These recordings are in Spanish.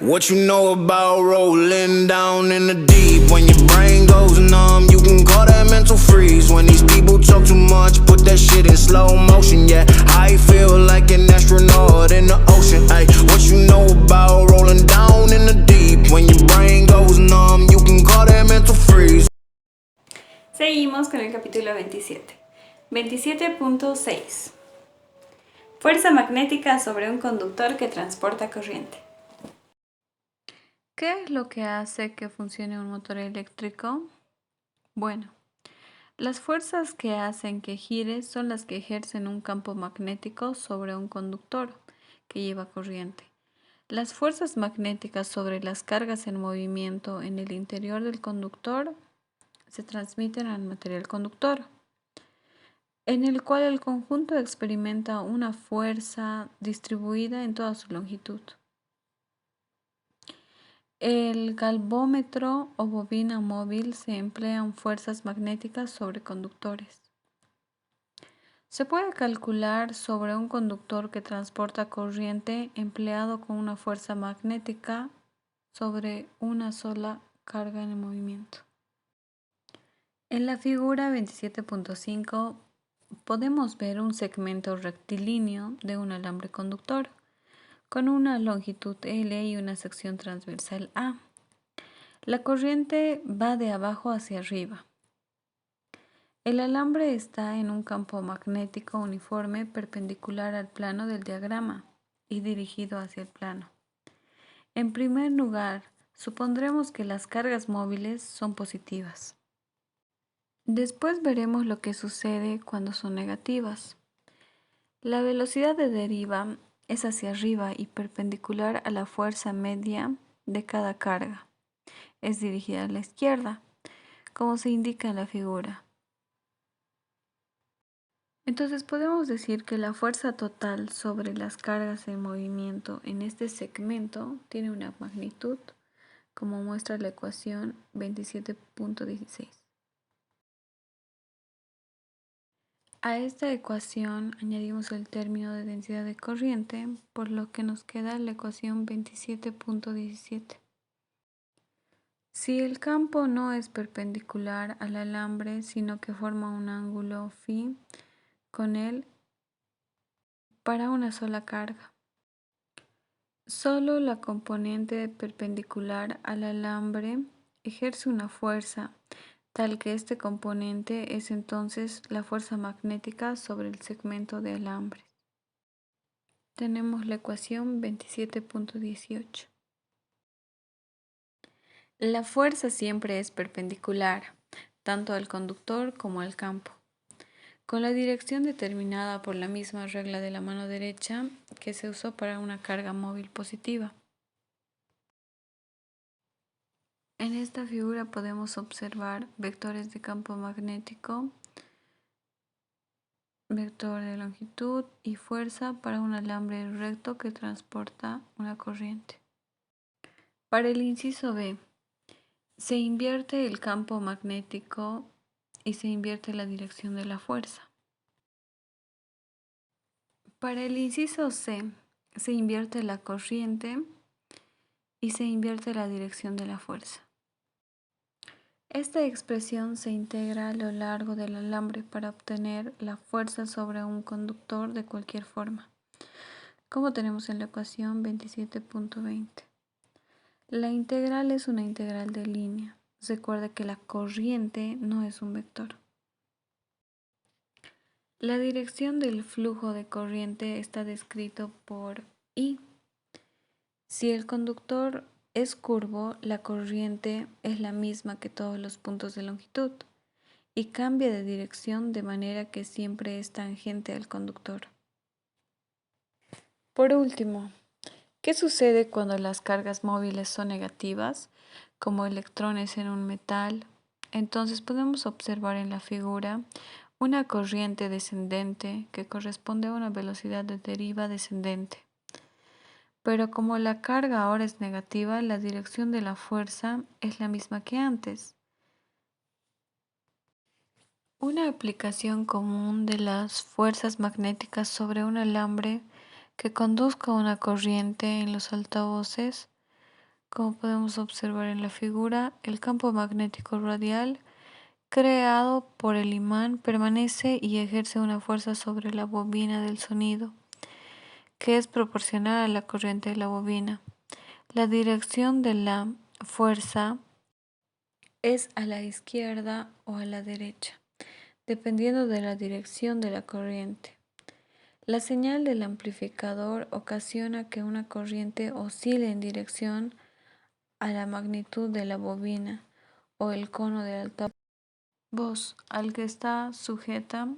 What you know about rolling down in the deep? When your brain goes numb, you can call that mental freeze. When these people talk too much, put that shit in slow motion. Yeah, I feel like an astronaut in the ocean. Ay, what you know about rolling down in the deep? When your brain goes numb, you can call that mental freeze. Seguimos con el capítulo 27. 27.6. Fuerza magnética sobre un conductor que transporta corriente. ¿Qué es lo que hace que funcione un motor eléctrico? Bueno, las fuerzas que hacen que gire son las que ejercen un campo magnético sobre un conductor que lleva corriente. Las fuerzas magnéticas sobre las cargas en movimiento en el interior del conductor se transmiten al material conductor, en el cual el conjunto experimenta una fuerza distribuida en toda su longitud. El galvómetro o bobina móvil se emplean fuerzas magnéticas sobre conductores. Se puede calcular sobre un conductor que transporta corriente empleado con una fuerza magnética sobre una sola carga en movimiento. En la figura 27.5 podemos ver un segmento rectilíneo de un alambre conductor con una longitud L y una sección transversal A. La corriente va de abajo hacia arriba. El alambre está en un campo magnético uniforme perpendicular al plano del diagrama y dirigido hacia el plano. En primer lugar, supondremos que las cargas móviles son positivas. Después veremos lo que sucede cuando son negativas. La velocidad de deriva es hacia arriba y perpendicular a la fuerza media de cada carga. Es dirigida a la izquierda, como se indica en la figura. Entonces podemos decir que la fuerza total sobre las cargas en movimiento en este segmento tiene una magnitud, como muestra la ecuación 27.16. A esta ecuación añadimos el término de densidad de corriente, por lo que nos queda la ecuación 27.17. Si el campo no es perpendicular al alambre, sino que forma un ángulo phi con él para una sola carga, solo la componente perpendicular al alambre ejerce una fuerza tal que este componente es entonces la fuerza magnética sobre el segmento de alambre. Tenemos la ecuación 27.18. La fuerza siempre es perpendicular, tanto al conductor como al campo, con la dirección determinada por la misma regla de la mano derecha que se usó para una carga móvil positiva. En esta figura podemos observar vectores de campo magnético, vector de longitud y fuerza para un alambre recto que transporta una corriente. Para el inciso B, se invierte el campo magnético y se invierte la dirección de la fuerza. Para el inciso C, se invierte la corriente y se invierte la dirección de la fuerza. Esta expresión se integra a lo largo del alambre para obtener la fuerza sobre un conductor de cualquier forma, como tenemos en la ecuación 27.20. La integral es una integral de línea. Recuerda que la corriente no es un vector. La dirección del flujo de corriente está descrito por I. Si el conductor es curvo, la corriente es la misma que todos los puntos de longitud y cambia de dirección de manera que siempre es tangente al conductor. Por último, ¿qué sucede cuando las cargas móviles son negativas, como electrones en un metal? Entonces podemos observar en la figura una corriente descendente que corresponde a una velocidad de deriva descendente. Pero como la carga ahora es negativa, la dirección de la fuerza es la misma que antes. Una aplicación común de las fuerzas magnéticas sobre un alambre que conduzca una corriente en los altavoces Como podemos observar en la figura, el campo magnético radial creado por el imán permanece y ejerce una fuerza sobre la bobina del sonido, que es proporcional a la corriente de la bobina. La dirección de la fuerza es a la izquierda o a la derecha, dependiendo de la dirección de la corriente. La señal del amplificador ocasiona que una corriente oscile en dirección a la magnitud de la bobina o el cono de altavoz al que está sujeta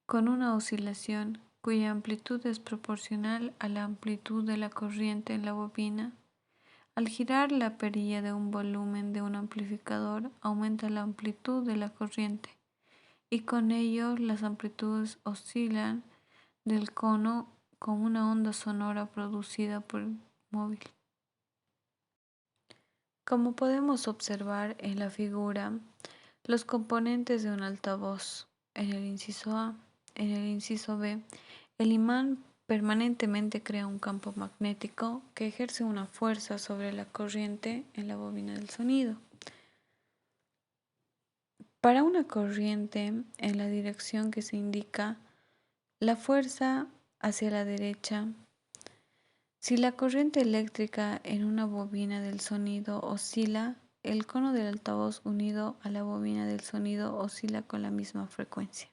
con una oscilación cuya amplitud es proporcional a la amplitud de la corriente en la bobina. Al girar la perilla de un volumen de un amplificador aumenta la amplitud de la corriente y con ello las amplitudes oscilan del cono con una onda sonora producida por el móvil. Como podemos observar en la figura, los componentes de un altavoz. En el inciso A, en el inciso B, el imán permanentemente crea un campo magnético que ejerce una fuerza sobre la corriente en la bobina del sonido. Para una corriente en la dirección que se indica, la fuerza hacia la derecha. Si la corriente eléctrica en una bobina del sonido oscila, el cono del altavoz unido a la bobina del sonido oscila con la misma frecuencia.